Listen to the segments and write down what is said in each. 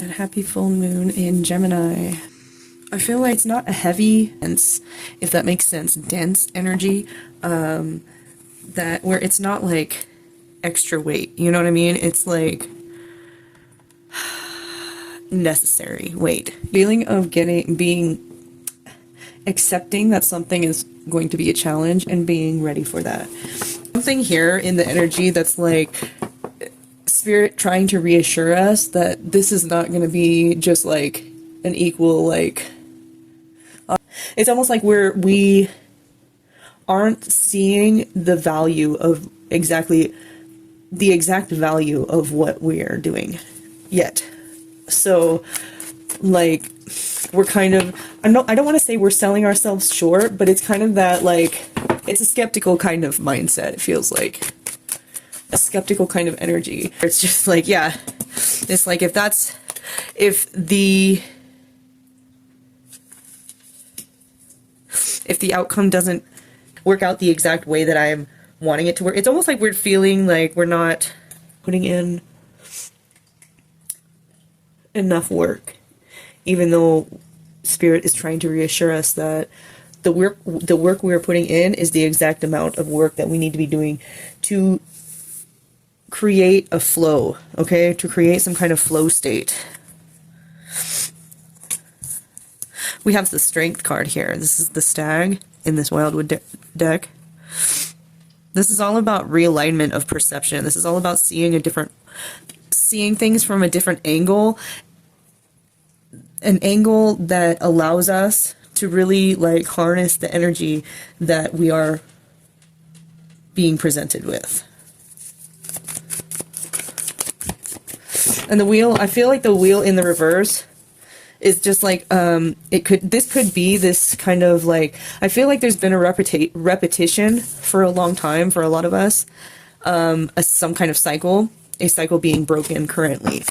And happy full moon in Gemini. I feel like it's not a heavy, dense, if that makes sense, dense energy, that where it's not like extra weight, you know what I mean? It's like necessary weight. Feeling of accepting that something is going to be a challenge and being ready for that. Something here in the energy that's like spirit trying to reassure us that this is not going to be just like an equal, like, it's almost like we aren't seeing the value of the exact value of what we are doing yet. So like we're kind of, I don't want to say we're selling ourselves short, but it's kind of that, like, it's a skeptical kind of mindset. It feels like a skeptical kind of energy. It's just like, yeah, it's like if the outcome doesn't work out the exact way that I'm wanting it to work, it's almost like we're feeling like we're not putting in enough work, even though spirit is trying to reassure us that the work we're putting in is the exact amount of work that we need to be doing to create a flow, okay? To create some kind of flow state. We have the Strength card here. This is the Stag in this Wildwood deck. This is all about realignment of perception. This is all about seeing things from a different angle, an angle that allows us to really like harness the energy that we are being presented with. And the wheel, I feel like the wheel in the reverse is just like, this could be this kind of like, I feel like there's been a repetition for a long time for a lot of us, some kind of cycle, a cycle being broken currently.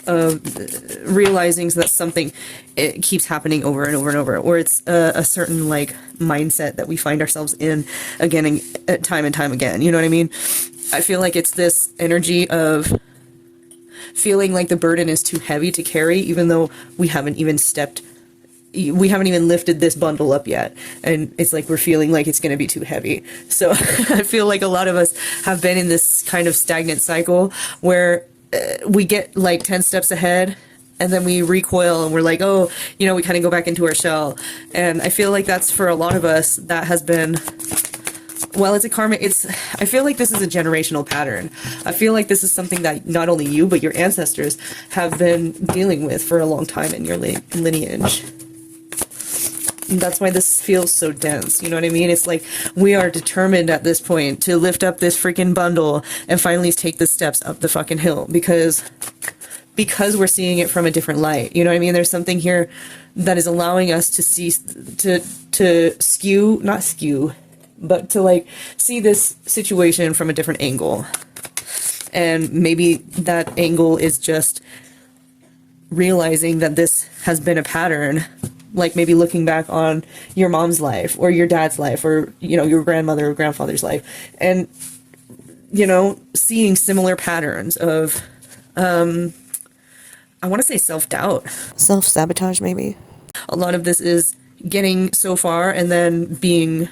Realizing that something, it keeps happening over and over and over, or it's a certain like mindset that we find ourselves in again and time again, you know what I mean? I feel like it's this energy of feeling like the burden is too heavy to carry, even though we haven't even lifted this bundle up yet, and it's like we're feeling like it's going to be too heavy. So I feel like a lot of us have been in this kind of stagnant cycle where we get like 10 steps ahead and then we recoil and we're like, oh, you know, we kind of go back into our shell. And I feel like that's for a lot of us that has been, well, it's a karmic, I feel like this is a generational pattern. I feel like this is something that not only you, but your ancestors have been dealing with for a long time in your lineage. And that's why this feels so dense, you know what I mean? It's like we are determined at this point to lift up this freaking bundle and finally take the steps up the fucking hill because we're seeing it from a different light, you know what I mean? There's something here that is allowing us to see, but to like see this situation from a different angle. And maybe that angle is just realizing that this has been a pattern, like maybe looking back on your mom's life or your dad's life or, you know, your grandmother or grandfather's life and, you know, seeing similar patterns of, I want to say self-doubt. Self-sabotage, maybe. A lot of this is getting so far and then being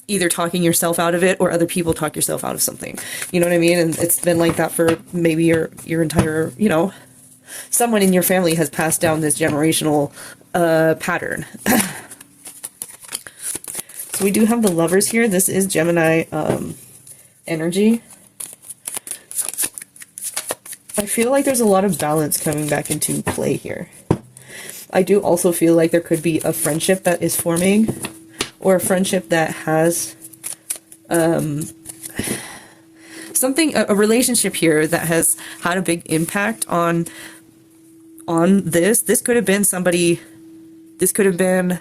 either talking yourself out of it or other people talk yourself out of something. You know what I mean? And it's been like that for maybe your entire, you know, someone in your family has passed down this generational pattern. So we do have the Lovers here. This is Gemini energy. I feel like there's a lot of balance coming back into play here. I do also feel like there could be a friendship that is forming, or a friendship that has a relationship here that has had a big impact on this. This could have been somebody, this could have been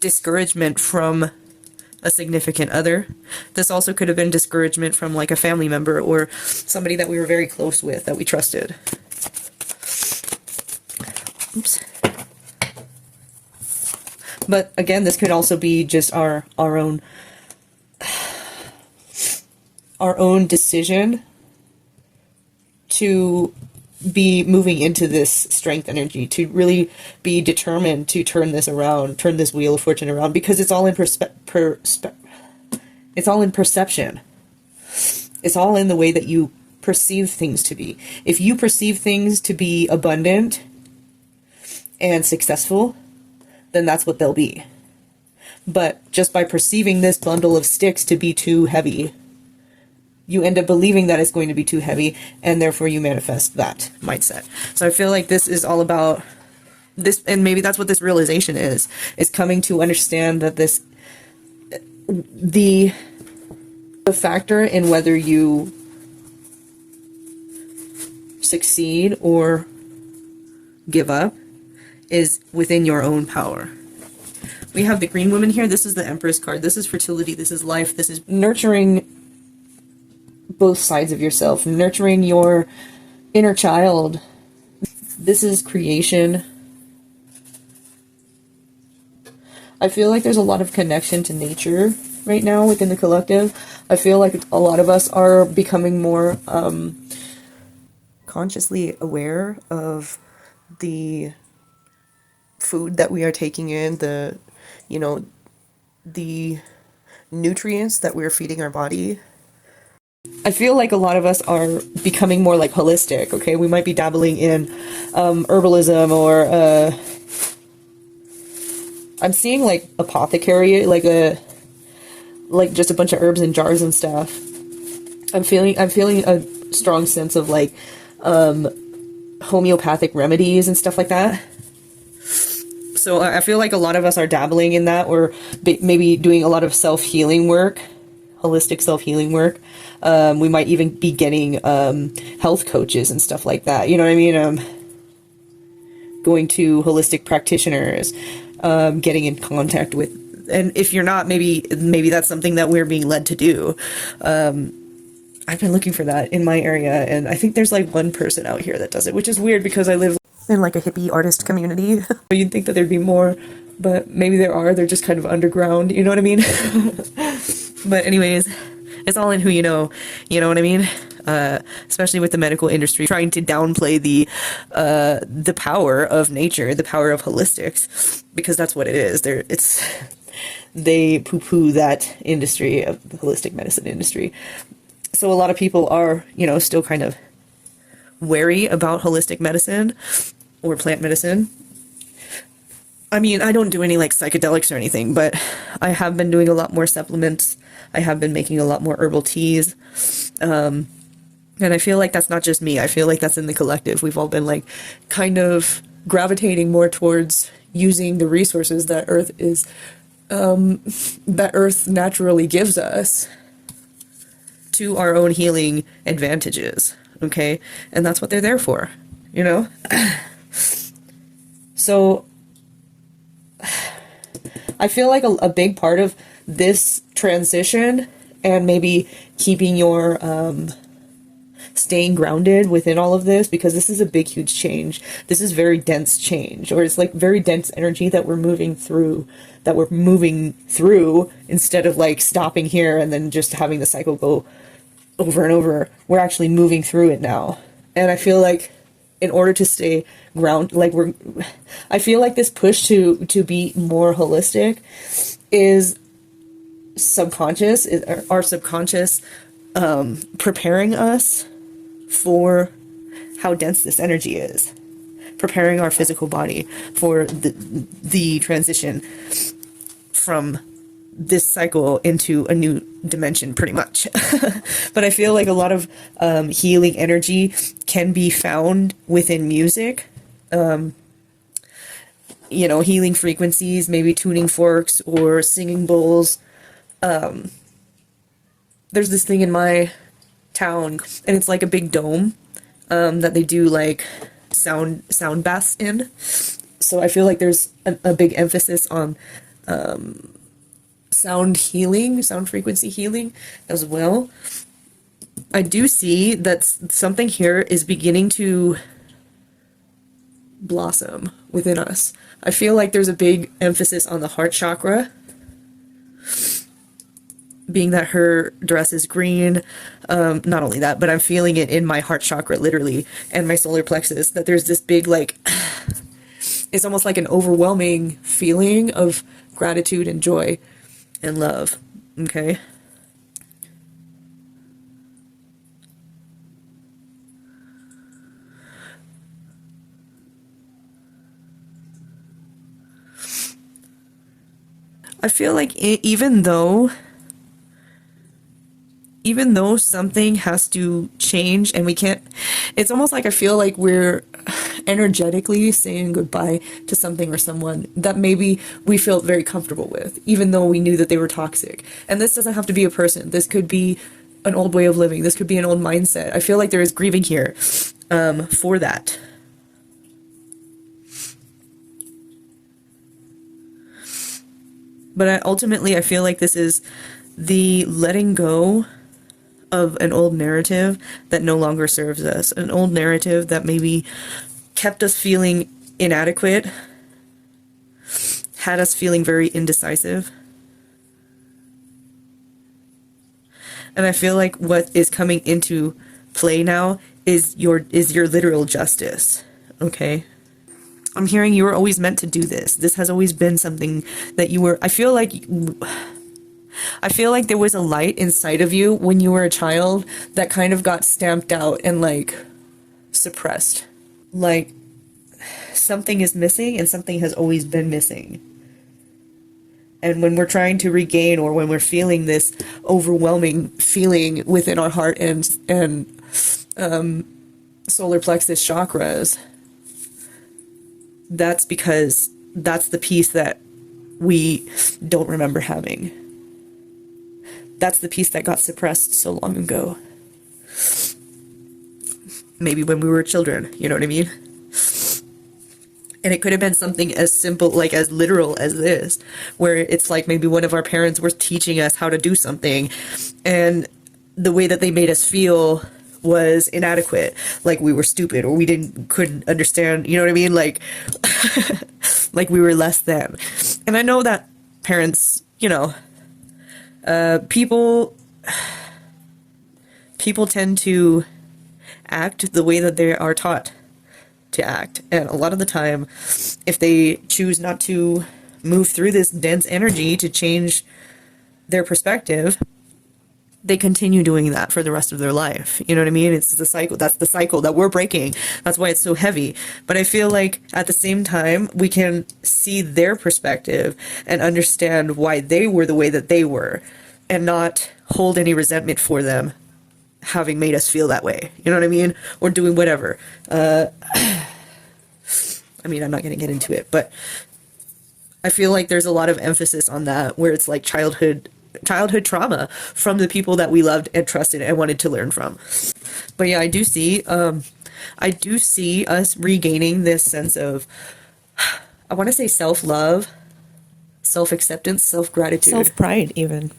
discouragement from a significant other. This also could have been discouragement from like a family member or somebody that we were very close with, that we trusted. Oops. But again, this could also be just our own decision to be moving into this strength energy, to really be determined to turn this around, turn this wheel of fortune around, because it's all in it's all in perception. It's all in the way that you perceive things to be. If you perceive things to be abundant and successful, then that's what they'll be. But just by perceiving this bundle of sticks to be too heavy, you end up believing that it's going to be too heavy, and therefore you manifest that mindset. So I feel like this is all about this, and maybe that's what this realization is coming to understand that the factor in whether you succeed or give up is within your own power. We have the green woman here. This is the Empress card. This is fertility. This is life. This is nurturing both sides of yourself, nurturing your inner child. This is creation. I feel like there's a lot of connection to nature right now within the collective. I feel like a lot of us are becoming more consciously aware of the food that we are taking in, the nutrients that we're feeding our body. I feel like a lot of us are becoming more like holistic, okay? We might be dabbling in herbalism, or I'm seeing like apothecary, like just a bunch of herbs in jars and stuff. I'm feeling a strong sense of like homeopathic remedies and stuff like that. So I feel like a lot of us are dabbling in that, or maybe doing a lot of self-healing work, holistic self-healing work. We might even be getting health coaches and stuff like that. You know what I mean? Going to holistic practitioners, getting in contact with, and if you're not, maybe that's something that we're being led to do. I've been looking for that in my area, and I think there's like one person out here that does it, which is weird because I live in like a hippie artist community. You'd think that there'd be more, but maybe there are. They're just kind of underground, you know what I mean? But anyways, it's all in who you know what I mean? Especially with the medical industry trying to downplay the power of nature, the power of holistics, because that's what it is. They poo-poo that industry of the holistic medicine industry. So a lot of people are, still kind of wary about holistic medicine or plant medicine. I mean, I don't do any like psychedelics or anything, but I have been doing a lot more supplements. I have been making a lot more herbal teas. And I feel like that's not just me. I feel like that's in the collective. We've all been like kind of gravitating more towards using the resources that Earth naturally gives us to our own healing advantages. Okay? And that's what they're there for, So I feel like a big part of this transition, and maybe keeping your staying grounded within all of this, because this is a big, huge change. This is very dense change, or it's like very dense energy that we're moving through, instead of like stopping here and then just having the cycle go over and over. We're actually moving through it now. And I feel like in order to stay I feel like this push to be more holistic is subconscious, our subconscious preparing us for how dense this energy is, preparing our physical body for the transition from this cycle into a new dimension, pretty much. But I feel like a lot of healing energy can be found within music. Healing frequencies, maybe tuning forks or singing bowls. There's this thing in my town, and it's like a big dome that they do like sound baths in. So I feel like there's a big emphasis on sound healing, sound frequency healing as well. I do see that something here is beginning to blossom within us. I feel like there's a big emphasis on the heart chakra. being that her dress is green. Not only that, but I'm feeling it in my heart chakra, literally, and my solar plexus, that there's this big, like, it's almost like an overwhelming feeling of gratitude and joy and love. Okay. I feel like even though something has to change and we can't, it's almost like I feel like we're energetically saying goodbye to something or someone that maybe we felt very comfortable with, even though we knew that they were toxic. And this doesn't have to be a person. This could be an old way of living. This could be an old mindset. I feel like there is grieving here for that. But ultimately, I feel like this is the letting go of an old narrative that no longer serves us, an old narrative that maybe kept us feeling inadequate, had us feeling very indecisive. And I feel like what is coming into play now is your literal justice. Okay? I'm hearing you were always meant to do this. This has always been something that you were, I feel like there was a light inside of you when you were a child that kind of got stamped out and like suppressed. Like something is missing and something has always been missing. And when we're trying to regain, or when we're feeling this overwhelming feeling within our heart and solar plexus chakras, that's because that's the piece that we don't remember having. That's the piece that got suppressed so long ago. Maybe when we were children, you know what I mean? And it could have been something as simple, like as literal as this, where it's like maybe one of our parents was teaching us how to do something, and the way that they made us feel was inadequate, like we were stupid, or we couldn't understand, you know what I mean? Like, like we were less than. And I know that parents, you know, people tend to act the way that they are taught to act. And a lot of the time, if they choose not to move through this dense energy to change their perspective, they continue doing that for the rest of their life. You know what I mean? It's the cycle. That's the cycle that we're breaking. That's why it's so heavy. But I feel like at the same time, we can see their perspective and understand why they were the way that they were, and not hold any resentment for them having made us feel that way. You know what I mean? Or doing whatever. I mean, I'm not going to get into it, but I feel like there's a lot of emphasis on that, where it's like childhood trauma from the people that we loved and trusted and wanted to learn from. But yeah, I do see us regaining this sense of, I want to say, self-love, self-acceptance, self-gratitude, self-pride, even.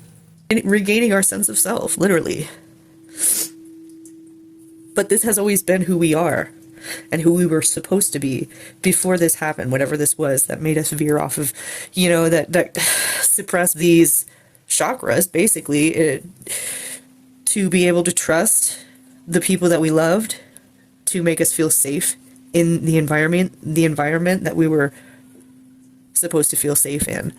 And regaining our sense of self, literally. But this has always been who we are and who we were supposed to be before this happened, whatever this was that made us veer off of, you know, that suppress these chakras, basically, to be able to trust the people that we loved, to make us feel safe in the environment that we were supposed to feel safe in.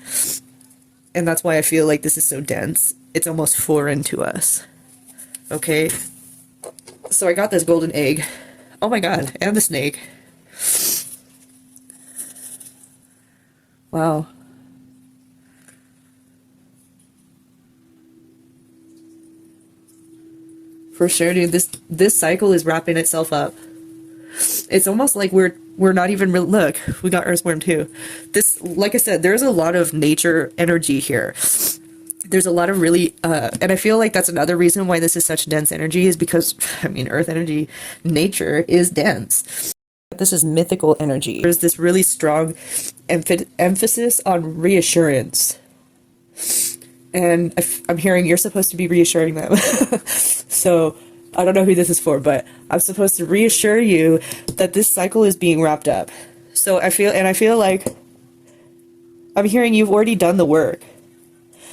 And that's why I feel like this is so dense. It's almost foreign to us. Okay? So I got this golden egg. Oh my god, and the snake. Wow. For sure, dude. This cycle is wrapping itself up. It's almost like we're not even look, we got earthworm too. This, like I said, there's a lot of nature energy here. There's a lot of really, and I feel like that's another reason why this is such dense energy, is because, I mean, earth energy, nature is dense. This is mythical energy. There's this really strong emphasis on reassurance. And I'm hearing you're supposed to be reassuring them. So I don't know who this is for, but I'm supposed to reassure you that this cycle is being wrapped up. So I feel like I'm hearing you've already done the work.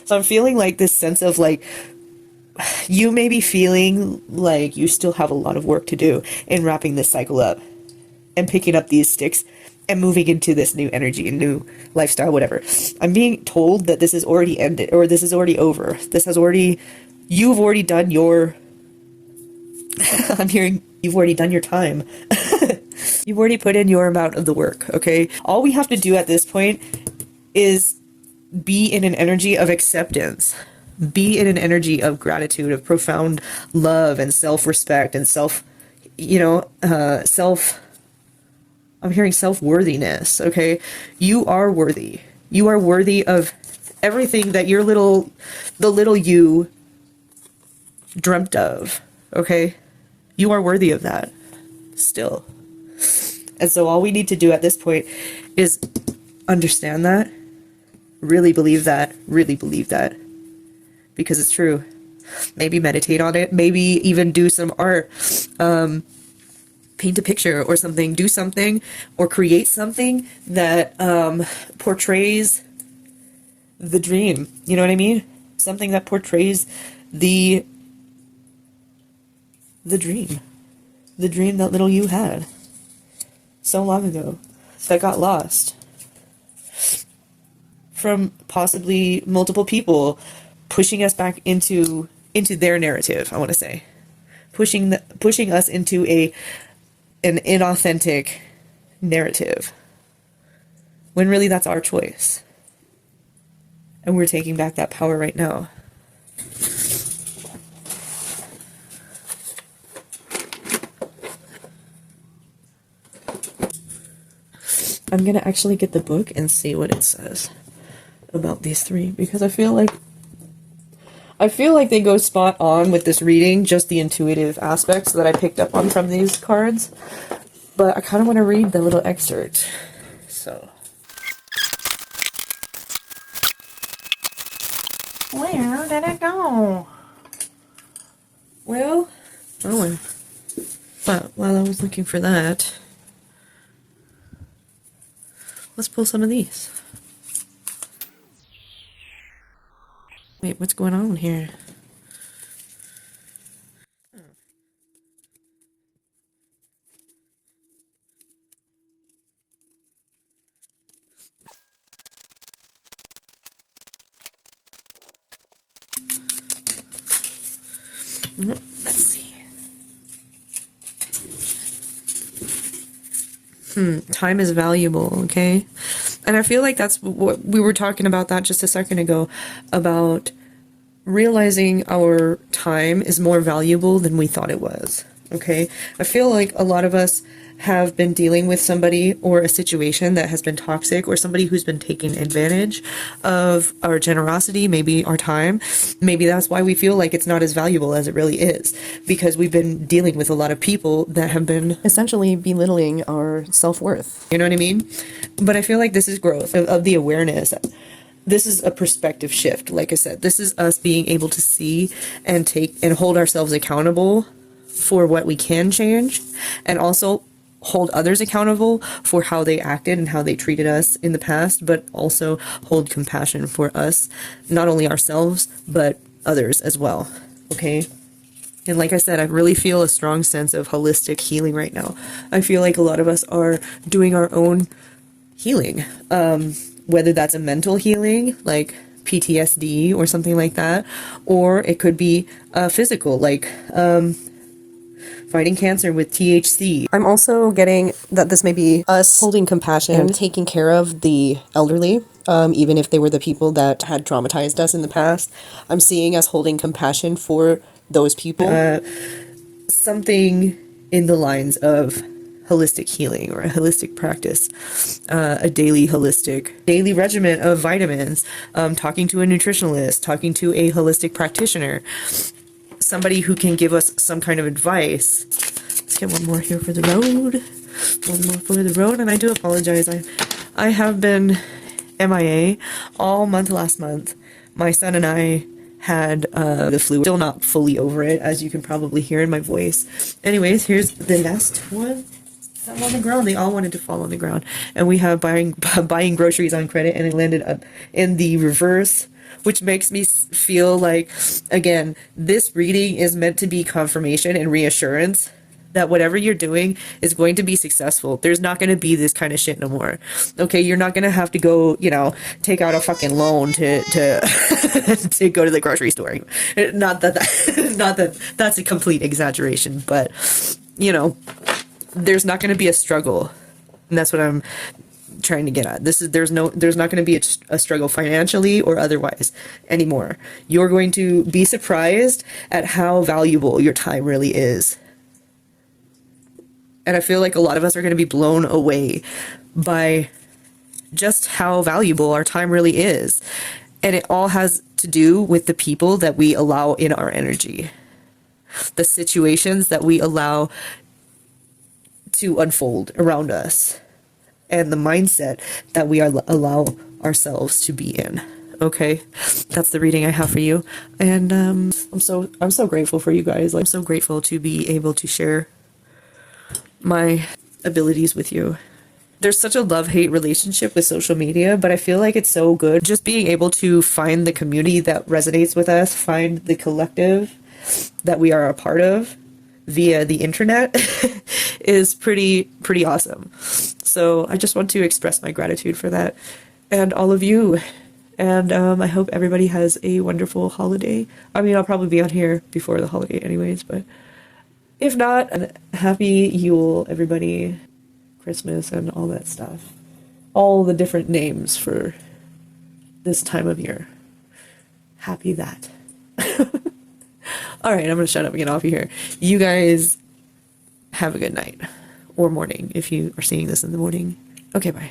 So I'm feeling like this sense of like, you may be feeling like you still have a lot of work to do in wrapping this cycle up and picking up these sticks and moving into this new energy and new lifestyle, whatever. I'm being told that this is already ended, or this is already over. You've already done your, I'm hearing you've already done your time. You've already put in your amount of the work, okay? All we have to do at this point is be in an energy of acceptance. Be in an energy of gratitude, of profound love and self-respect and I'm hearing self-worthiness, okay? You are worthy. You are worthy of everything that the little you dreamt of, okay? You are worthy of that still. And so all we need to do at this point is understand that, really believe that, because it's true. Maybe meditate on it, maybe even do some art, paint a picture or something, do something or create something that portrays the dream. You know what I mean? Something that portrays the dream that little you had so long ago that got lost from possibly multiple people pushing us back into their narrative. I want to say pushing us into an inauthentic narrative, when really that's our choice. And we're taking back that power right now. I'm gonna actually get the book and see what it says about these three, because I feel like they go spot on with this reading, just the intuitive aspects that I picked up on from these cards. But I kind of want to read the little excerpt. So. Where did it go? Well, but while I was looking for that, let's pull some of these. Wait, what's going on here? Let's see. Time is valuable, okay? And I feel like that's what we were talking about that just a second ago, about realizing our time is more valuable than we thought it was, okay? I feel like a lot of us have been dealing with somebody or a situation that has been toxic, or somebody who's been taking advantage of our generosity, maybe our time. Maybe that's why we feel like it's not as valuable as it really is, because we've been dealing with a lot of people that have been Essentially belittling our self-worth. you know what I mean? But I feel like this is growth of the awareness. This is a perspective shift. Like I said, this is us being able to see and take and hold ourselves accountable for what we can change, and also hold others accountable for how they acted and how they treated us in the past, but also hold compassion for us, not only ourselves, but others as well. Okay? And like I said, I really feel a strong sense of holistic healing right now. I feel like a lot of us are doing our own healing, whether that's a mental healing, like PTSD or something like that, or it could be physical, like fighting cancer with THC. I'm also getting that this may be us holding compassion and taking care of the elderly, even if they were the people that had traumatized us in the past. I'm seeing us holding compassion for those people. Something in the lines of holistic healing, or a holistic practice, a daily regimen of vitamins, talking to a nutritionalist, talking to a holistic practitioner, somebody who can give us some kind of advice. Let's get one more here for the road. One more for the road. And I do apologize. I have been MIA all month last month. My son and I had the flu. Still not fully over it, as you can probably hear in my voice. Anyways, here's the last one. Fell on the ground. They all wanted to fall on the ground. And we have buying groceries on credit, and it landed up in the reverse which makes me feel like, again, this reading is meant to be confirmation and reassurance that whatever you're doing is going to be successful. There's not going to be this kind of shit no more. Okay, you're not going to have to go, take out a fucking loan to to go to the grocery store. Not that not that that's a complete exaggeration, but there's not going to be a struggle. And that's what I'm trying to get at. There's not going to be a struggle financially or otherwise anymore. You're going to be surprised at how valuable your time really is. And I feel like a lot of us are going to be blown away by just how valuable our time really is. And it all has to do with the people that we allow in our energy, the situations that we allow to unfold around us, and the mindset that we allow ourselves to be in. Okay, that's the reading I have for you. And I'm so grateful for you guys. I'm so grateful to be able to share my abilities with you. There's such a love-hate relationship with social media, but I feel like it's so good just being able to find the community that resonates with us, find the collective that we are a part of via the internet is pretty awesome. So I just want to express my gratitude for that and all of you. And I hope everybody has a wonderful holiday. I mean, I'll probably be on here before the holiday anyways, but if not, a happy Yule, everybody, Christmas, and all that stuff. All the different names for this time of year. Happy that. All right, I'm going to shut up and get off of here. You guys have a good night or morning if you are seeing this in the morning. Okay, bye.